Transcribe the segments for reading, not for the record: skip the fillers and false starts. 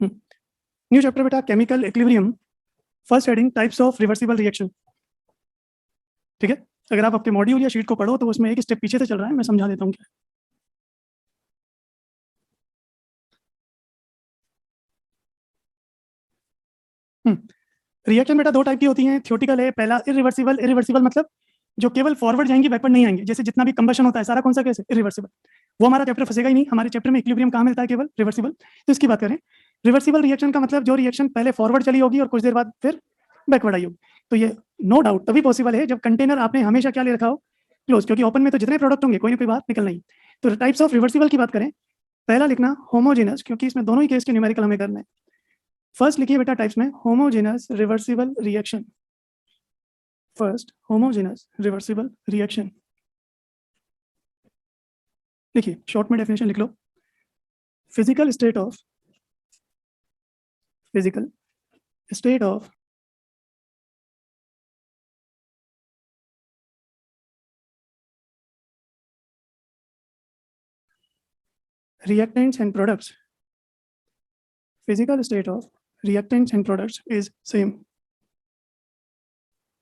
New chapter बेटा chemical equilibrium, first heading types of reversible reaction. ठीक है, अगर आप आपके मॉड्यूल या शीट को पढ़ो तो उसमें एक स्टेप पीछे से चल रहा है, मैं समझा देता हूँ क्या। रिएक्शन बेटा दो टाइप की होती हैं, थ्योरेटिकल है। पहला इरिवर्सिबल, इरिवर्सिबल मतलब जो केवल फॉरवर्ड जाएंगी बैकवर्ड नहीं आएंगे, जैसे जितना भी कंबशन होता है सारा कौन सा केस है, इरिवर्सिबल। वो हमारा चैप्टर फंसेगा ही नहीं, हमारे चैप्टर में इक्विलिब्रियम कहाँ मिलता है, केवल रिवर्सिबल। तो इसकी बात करें, रिवर्सिबल रिएक्शन का मतलब जो रिएक्शन पहले फॉरवर्ड चली होगी और कुछ देर बाद फिर बैकवर्ड आई होगी। तो ये नो डाउट तभी पॉसिबल है जब कंटेनर आपने हमेशा क्या ले रखा हो, क्लोज, क्योंकि ओपन में तो जितने प्रोडक्ट होंगे कोई ना कोई बात निकलना ही। तो टाइप्स ऑफ रिवर्सिबल की बात करें, पहला लिखना होमोजेनस, क्योंकि इसमें दोनों ही केस के न्यूमेरिकल हमें करना है। फर्स्ट लिखिए बेटा टाइप्स में homogeneous reversible reaction. First homogeneous reversible reaction लिखिए, शॉर्ट में डेफिनेशन लिख लो। Physical state of reactants and products, physical state of reactants and products is same.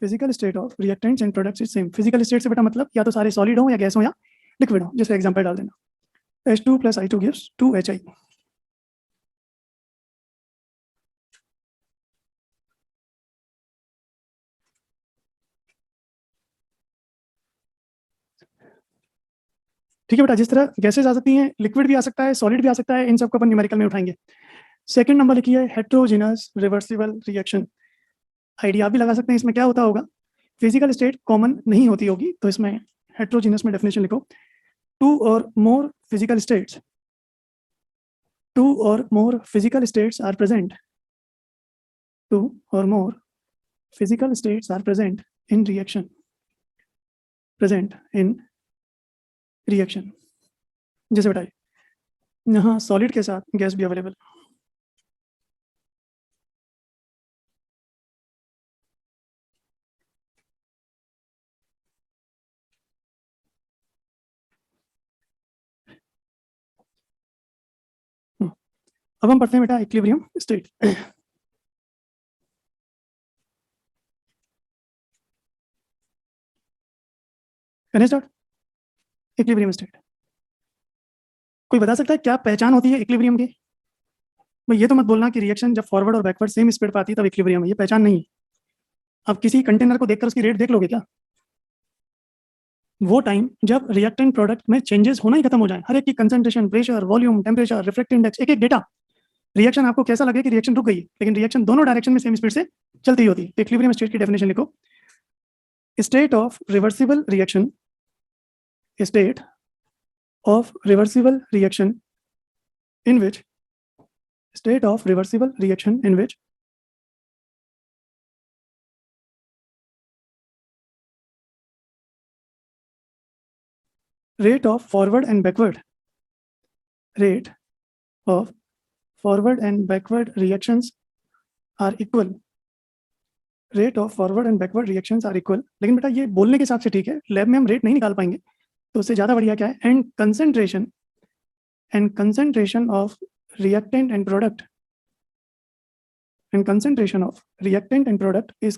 Physical state of reactants and products is same. Physical state से बेटा मतलब या तो सारे सॉलिड हो या गैस हो या लिक्विड हो। जैसे एग्जांपल डाल देना, H2 + I2 gives 2HI। ठीक है बेटा, जिस तरह गैसेज आ सकती हैं, लिक्विड भी आ सकता है, सॉलिड भी आ सकता है, इन सबको अपन न्यूमेरिकल में उठाएंगे। सेकंड नंबर लिखिए हेट्रोजेनस रिवर्सिबल रिएक्शन। आइडिया आप भी लगा सकते हैं इसमें क्या होता होगा, फिजिकल स्टेट कॉमन नहीं होती होगी, तो इसमें हेट्रोजेनस में डेफिनेशन लिखो, टू और more physical states are present, two और more physical states are present in reaction. जैसे बताइए, यहाँ सॉलिड के साथ गैस भी अवेलेबल। अब हम पढ़ते हैं बेटा इक्विलिब्रियम स्टेट। करें स्टार्ट। इक्विलिब्रियम स्टेट, कोई बता सकता है क्या पहचान होती है इक्विलिब्रियम की? भाई ये तो मत बोलना कि रिएक्शन जब फॉरवर्ड और बैकवर्ड सेम स्पीड पर आती है तब इक्विलिब्रियम है, ये पहचान नहीं है। आप किसी कंटेनर को देखकर उसकी रेट देख लोगे क्या? वो टाइम जब रिएक्टेंट प्रोडक्ट में चेंजेस होना ही खत्म हो जाए, हर एक की concentration, pressure, volume, temperature, refractive index, एक एक डेटा, रिएक्शन आपको कैसा लगे कि रिएक्शन रुक गई, लेकिन रिएक्शन दोनों डायरेक्शन में सेम स्पीड से चलती होती है। इक्विलिब्रियम स्टेट की डेफिनेशन लिखो, state of reversible reaction, state of reversible reaction in which rate of forward and backward reactions are equal। लेकिन बेटा ये बोलने के हिसाब से ठीक है, लैब में हम रेट नहीं निकाल पाएंगे, तो उससे ज्यादा बढ़िया क्या है, and concentration of reactant and product is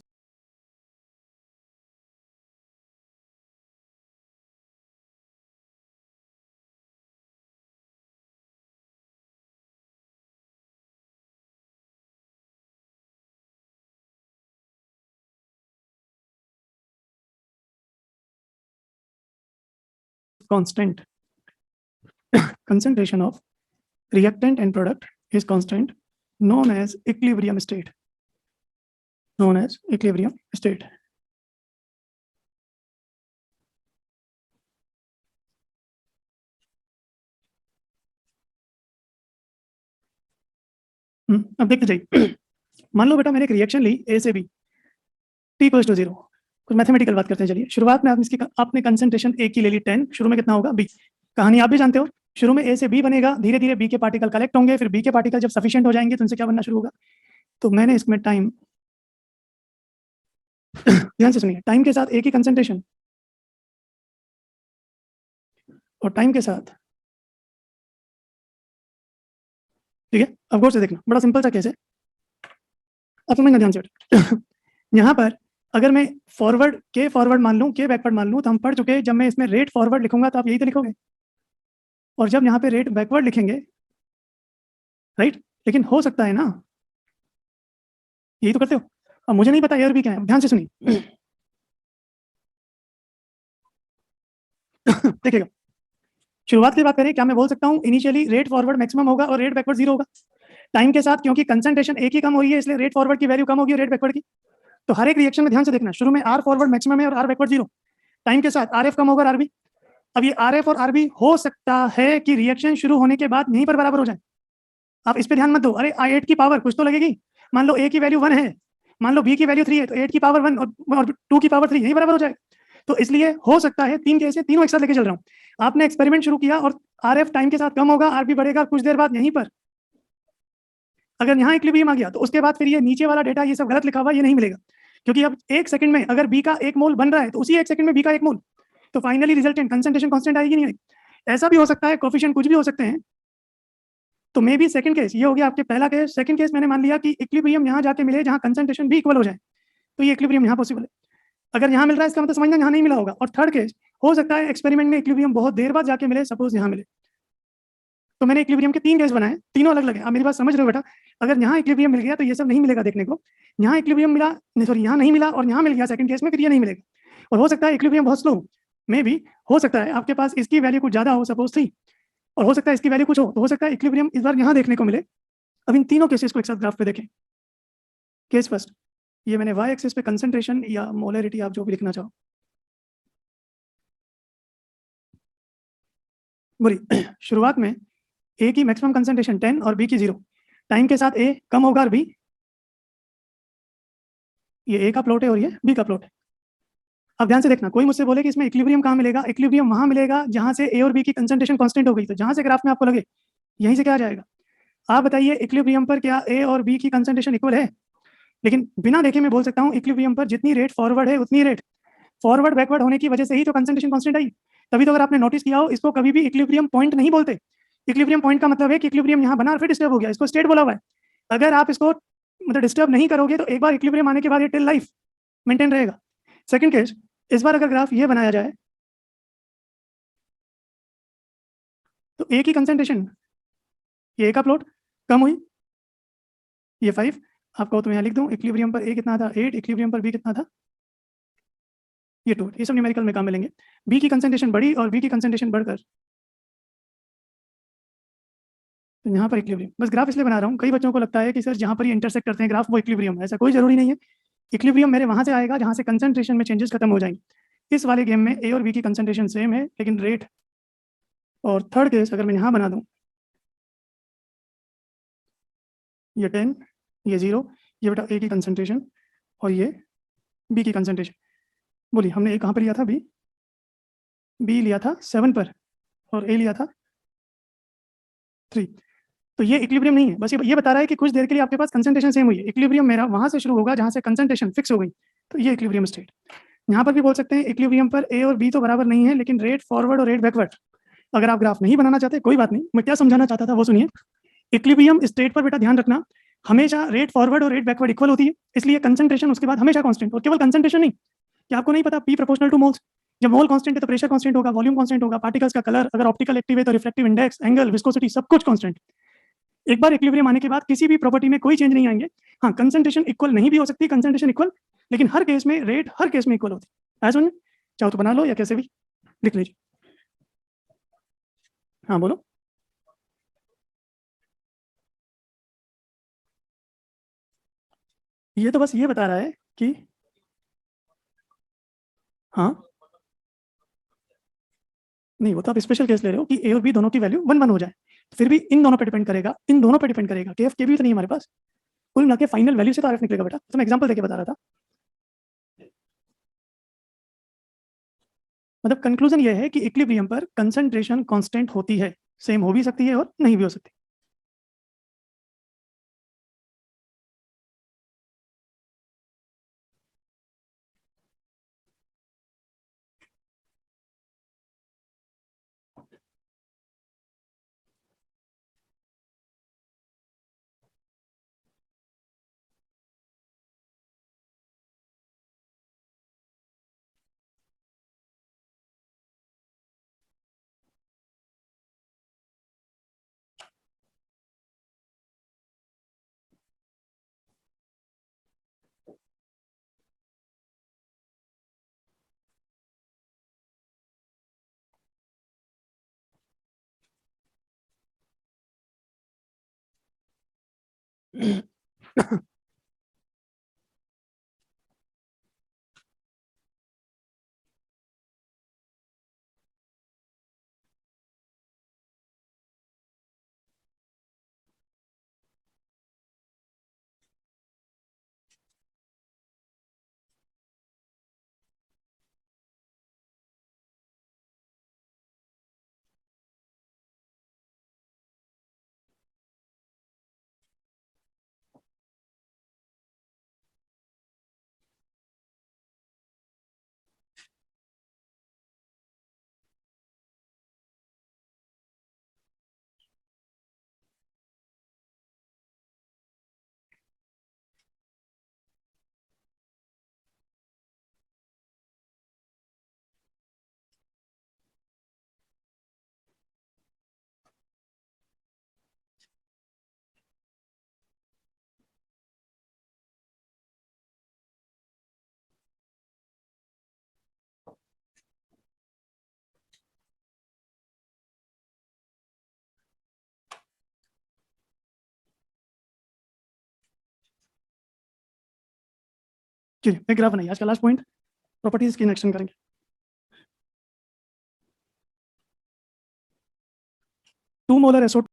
constant। concentration of reactant and product is constant, known as equilibrium state। अब देखते जाइए। मान लो बेटा मैंने एक रिएक्शन ली ए से बी, T = 0। कुछ मैथमेटिकल बात करते हैं। चलिए, शुरुआत में आपने कंसंट्रेशन ए की ले ली 10, शुरू में कितना होगा, बी। कहानी आप भी जानते हो, शुरू में ए से बी बनेगा, धीरे धीरे बी के पार्टिकल कलेक्ट होंगे, फिर बी के पार्टिकल जब सफिशिएंट हो जाएंगे तो उनसे क्या बनना शुरू होगा। तो मैंने इसमें टाइम ध्यान से सुनिए, टाइम के साथ ए की कंसंट्रेशन और टाइम के साथ ठीक है, अब गौर से देखना, बड़ा सिंपल सा केस है, अब समझना ध्यान से यहाँ पर अगर मैं फॉरवर्ड के फॉरवर्ड मान लूँ, के बैकवर्ड मान लूँ, तो हम पढ़ चुके हैं, जब मैं इसमें रेट फॉरवर्ड लिखूंगा तो आप यही तो लिखोगे, और जब यहाँ पे रेट बैकवर्ड लिखेंगे, राइट, लेकिन हो सकता है ना, यही तो करते हो। अब मुझे नहीं पता एयर भी क्या है, ध्यान से सुनिए देखिएगा, शुरुआत की बात करें, क्या मैं बोल सकता हूँ इनिशियली रेट फॉरवर्ड मैक्सिमम होगा और रेट बैकवर्ड जीरो होगा? टाइम के साथ क्योंकि कंसंट्रेशन एक ही कम हो रही है, इसलिए रेट फॉरवर्ड की वैल्यू कम होगी रेट बैकवर्ड की। तो हर एक रिएक्शन में ध्यान से देखना, शुरू में आर फॉरवर्ड मैक्सिमम है और आर बैकवर्ड जीरो, टाइम के साथ आर एफ कम होगा आरबी। अब ये आर एफ और आरबी हो सकता है कि रिएक्शन शुरू होने के बाद यहीं पर बराबर हो जाए, आप इस पर ध्यान मत दो, अरे आई एट की पावर कुछ तो लगेगी, मान लो ए की वैल्यू 1 है, मान लो बी की वैल्यू 3 है, तो 8 की पावर 1 और 2 की पावर 3 यही बराबर हो जाएगा। तो इसलिए हो सकता है, तीन केस है, तीनों एक साथ लेके चल रहा हूँ, आपने एक्सपेरिमेंट शुरू किया और आर एफ टाइम के साथ कम होगा, आर बी बढ़ेगा, कुछ देर बाद यहीं पर अगर यहाँ इक्विलिब्रियम आ गया तो उसके बाद फिर ये नीचे वाला डेटा ये सब गलत लिखा हुआ ये नहीं मिलेगा, क्योंकि अब एक सेकंड में अगर बी का 1 मोल बन रहा है तो उसी एक सेकंड में बी का 1 मोल, तो फाइनली रिजल्टेंट कंसंट्रेशन कांस्टेंट आएगी नहीं आएगी। ऐसा भी हो सकता है, कोफिशिएंट कुछ भी हो सकते हैं, तो मे बी सेकंड केस ये हो गया आपके पहला केस। सेकंड केस मैंने मान लिया कि इक्विलिब्रियम यहाँ जाके मिले जहाँ कंसंट्रेशन भी इक्वल हो जाए, तो ये इक्विलिब्रियम यहाँ पॉसिबल है। अगर यहाँ मिल रहा है इसका मतलब समझना यहाँ नहीं मिला होगा। और थर्ड केस हो सकता है एक्सपेरिमेंट में इक्विलिब्रियम बहुत देर बाद जाके मिले, सपोज यहाँ मिले। तो मैंने इक्विलिब्रियम के 3 केस बनाए, तीनों अलग अलग है, आप मेरी बात समझ रहे हो बेटा? अगर यहाँ इक्विलिब्रियम मिल गया तो ये सब नहीं मिलेगा देखने को, यहाँ इक्विलिब्रियम मिला, सॉरी यहाँ नहीं मिला और यहाँ मिल गया सेकंड केस में, फिर ये नहीं मिलेगा। और हो सकता है इक्विलिब्रियम बहुत स्लो मे भी, हो सकता है आपके पास इसकी वैल्यू कुछ ज्यादा हो, सपोज 3, और हो सकता है इसकी वैल्यू कुछ हो, तो हो सकता है इक्विलिब्रियम इस बार यहाँ देखने को मिले। अब इन तीनों केसेस को एक साथ ग्राफ पे देखें। केस फर्स्ट, ये मैंने वाई एक्सिस पे कंसंट्रेशन या मोलरिटी आप जो भी लिखना चाहो, बोली शुरुआत में ए की मैक्सिमम कंसंट्रेशन 10 और बी की 0, टाइम के साथ ए कम होगा और बी, ये ए का प्लॉट है और ये बी का प्लॉट है। अब ध्यान से देखना, कोई मुझसे बोले कि इसमें इक्विलिब्रियम कहाँ मिलेगा, इक्विलिब्रियम वहां मिलेगा जहां से ए और बी की कंसंट्रेशन कांस्टेंट हो गई, तो जहां से ग्राफ में आपको लगे यहीं से क्या आ जाएगा। आप बताइए इक्विलिब्रियम पर क्या ए और बी की कंसंट्रेशन इक्वल है? लेकिन बिना देखे मैं बोल सकता हूँ इक्विलिब्रियम पर जितनी रेट फॉरवर्ड है उतनी रेट फॉरवर्ड बैकवर्ड होने की वजह से ही तो कंसंट्रेशन कांस्टेंट आई। तभी तो अगर आपने नोटिस किया हो, इसको कभी भी इक्विलिब्रियम पॉइंट नहीं बोलते। इक्विलिब्रियम पॉइंट का मतलब है कि इक्विलिब्रियम यहाँ बना और फिर डिस्टर्ब हो गया, इसको स्टेट बोला हुआ है। अगर आप इसको मतलब डिस्टर्ब नहीं करोगे तो एक बार इक्विलिब्रियम आने के बाद ये टिल लाइफ मेंटेन रहेगा। सेकंड केस, इस बार अगर ग्राफ ये बनाया जाए तो ए की कंसंट्रेशन, ये ए का प्लॉट कम हुई, ये 5, आपको तो मैं यहाँ लिख दूँ, इक्विलिब्रियम पर ए कितना था 8, इक्विलिब्रियम पर बी कितना था ये 2, ये सब न्यूमेरिकल में काम मिलेंगे। बी की कंसंट्रेशन बढ़ी और बी की कंसंट्रेशन बढ़कर, तो यहाँ पर इक्विलिब्रियम, बस ग्राफ इसलिए बना रहा हूँ, कई बच्चों को लगता है कि सर जहाँ पर ये इंटरसेक्ट करते हैं ग्राफ वो इक्विलिब्रियम है, ऐसा कोई जरूरी नहीं है। इक्विलिब्रियम मेरे वहाँ से आएगा जहाँ से कंसंट्रेशन में चेंजेस खत्म हो जाएंगे। इस वाले गेम में ए और बी की कंसंट्रेशन सेम है लेकिन रेट, और थर्ड केस अगर मैं यहाँ बना दूँ, ये 10, ये 0, ये बेटा ए की कंसंट्रेशन और ये बी की कंसंट्रेशन। बोलिए हमने ए कहाँ पर लिया था, बी लिया था 7 पर और ए लिया था 3, तो ये इक्विलिब्रियम नहीं है, बस ये बता रहा है कि कुछ देर के लिए आपके पास कंसंट्रेशन सेम हुई है। इक्विलिब्रियम मेरा वहां से शुरू होगा जहां से कंसंट्रेशन फिक्स हो गई, तो ये इक्विलिब्रियम स्टेट। यहाँ पर भी बोल सकते हैं इक्विलिब्रियम पर ए और बी तो बराबर नहीं है, लेकिन रेट फॉरवर्ड और रेट बैकवर्ड, अगर आप ग्राफ नहीं बनाना चाहते कोई बात नहीं, मैं क्या समझाना चाहता था वो सुनिए। इक्विलिब्रियम स्टेट पर बेटा ध्यान रखना, हमेशा रेट फॉरवर्ड और रेट बैकवर्ड इक्वल होती है, इसलिए कंसंट्रेशन उसके बाद हमेशा कांस्टेंट, और केवल कंसंट्रेशन नहीं, क्या आपको नहीं पता पी प्रोपोर्शनल टू मोल्स, जब मोल कांस्टेंट है तो प्रेशर कांस्टेंट होगा, वॉल्यूम कांस्टेंट होगा, पार्टिकल्स का कलर, अगर ऑप्टिकल एक्टिव है तो रिफ्लेक्टिव इंडेक्स, एंगल, विस्कोसिटी, सब कुछ कांस्टेंट। एक बार इक्विलिब्रियम आने के बाद किसी भी प्रॉपर्टी में कोई चेंज नहीं आएंगे। हाँ कंसंट्रेशन इक्वल नहीं भी हो सकती, कंसंट्रेशन इक्वल, लेकिन हर केस में रेट हर केस में इक्वल होती है। ऐसा सुनिए, चाहो तो बना लो या कैसे भी लिख लीजिए। हाँ बोलो। ये तो बस ये बता रहा है कि हाँ, नहीं वो तो आप स्पेशल केस ले रहे हो कि ए और बी दोनों की वैल्यू 1 1 हो जाए, फिर भी इन दोनों पे डिपेंड करेगा, इन दोनों पे डिपेंड करेगा, के एफ के भी तो नहीं हमारे पास, कुल मिला के फाइनल वैल्यू से तो आरएफ निकलेगा बेटा, तो मैं एग्जांपल देके बता रहा था। मतलब कंक्लूजन ये है कि इक्विलिब्रियम पर कंसंट्रेशन कांस्टेंट होती है, सेम हो भी सकती है और नहीं भी हो सकती। चलिए एक ग्राफ बनाइए, आज का लास्ट पॉइंट, प्रॉपर्टीज की एक्सटेंड करेंगे। 2 मोलर SO2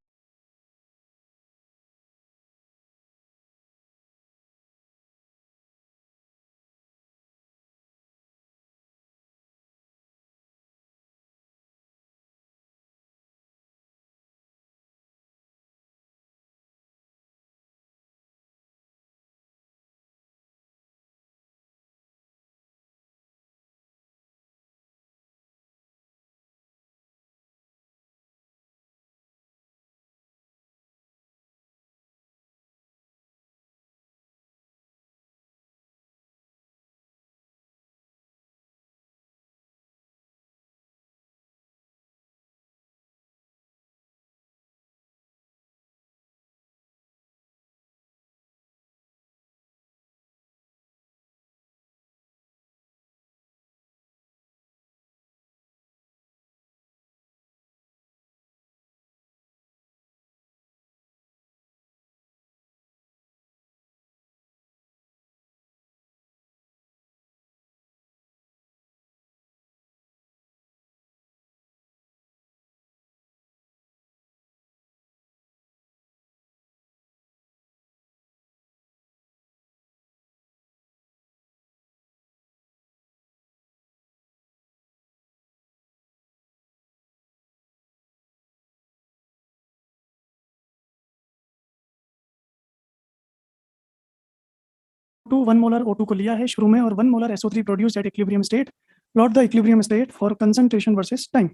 1 मोलर O2 को लिया है शुरू में और 1 molar SO3 produce at equilibrium state, plot the equilibrium state for concentration versus time.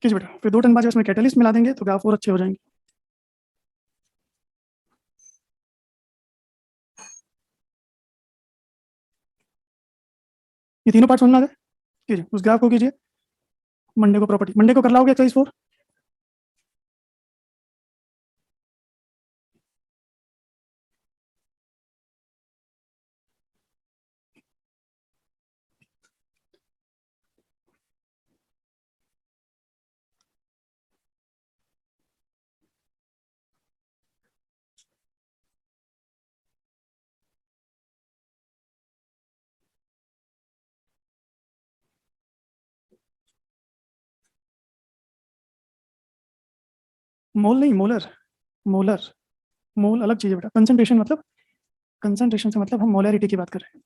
किस बेटा, फिर 2 टन बाद इसमें कैटलिस्ट मिला देंगे तो ग्राफ और अच्छे हो जाएंगे। ये तीनों पार्ट समझ में आ गए? कीजिए उस ग्राफ को कीजिए, मंडे को प्रॉपर्टी, मंडे को कर लाओगे एक्सरसाइज 4। मोल नहीं, मोलर, मोलर, मोल अलग चीज है बेटा, कंसंट्रेशन मतलब, कंसंट्रेशन से मतलब हम मोलैरिटी की बात कर रहे हैं।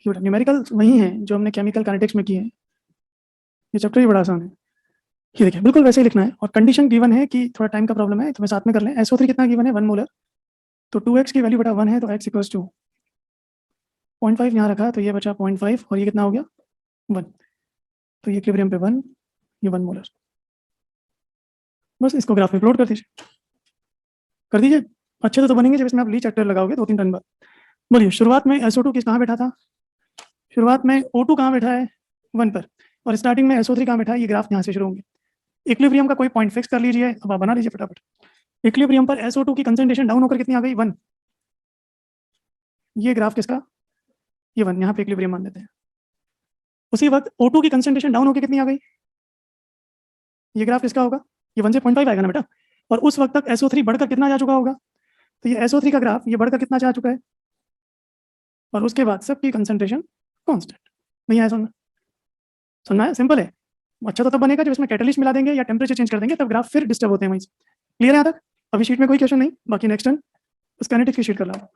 न्यूमेरिकल वही है जो हमने केमिकल काइनेटिक्स में किए हैं। ये चैप्टर ही बड़ा आसान है। ये देखिए बिल्कुल वैसे ही लिखना है और कंडीशन गिवन है कि थोड़ा टाइम का प्रॉब्लम है तो मैं साथ में कर लें। SO3 कितना गिवन है 1 मोलर, तो 2x की वैल्यू बटा 1 है तो x इक्वल्स टू 0.5 यहाँ रखा तो ये बचा 0.5 और ये कितना हो गया 1, तो ये इक्विलिब्रियम पे 1, ये 1 मोलर। बस इसको ग्राफ में प्लॉट कर दीजिए। अच्छे से तो बनेंगे जब इसमें आप ली चैप्टर लगाओगे 2-3 टन बाद। बोलिए शुरुआत में SO2 किस कहाँ बैठा था, शुरुआत में O2 कहाँ बैठा है 1 पर, और स्टार्टिंग में SO3 कहाँ बैठा है, ये ग्राफ यहाँ से शुरू होंगे। इक्विलिब्रियम का कोई पॉइंट फिक्स कर लीजिए, अब आप बना लीजिए फटाफट। इक्विलिब्रियम पर SO2 की कंसंट्रेशन डाउन होकर कितनी आ गई 1, ये ग्राफ किसका, ये 1, यहाँ पे इक्विलिब्रियम मान लेते हैं। उसी वक्त O2 की कंसंट्रेशन डाउन होकर कितनी आ गई, ये ग्राफ किसका होगा, ये 1 से 0.5 आएगा ना बेटा, और उस वक्त तक SO3 बढ़कर कितना जा चुका होगा, तो ये SO3 का ग्राफ ये बढ़कर कितना जा चुका है, और उसके बाद सबकी कंसंट्रेशन कांस्टेंट। नहीं आया समझना है, सिंपल है। अच्छा तो तब बनेगा जब इसमें कैटलिस्ट मिला देंगे या टेम्परेचर चेंज कर देंगे, तब ग्राफ फिर डिस्टर्ब होते हैं वहीं से। क्लियर है यहाँ तक, अभी शीट में कोई क्वेश्चन नहीं, बाकी नेक्स्ट टर्न उस काइनेटिक्स की शीट कर रहा हूँ।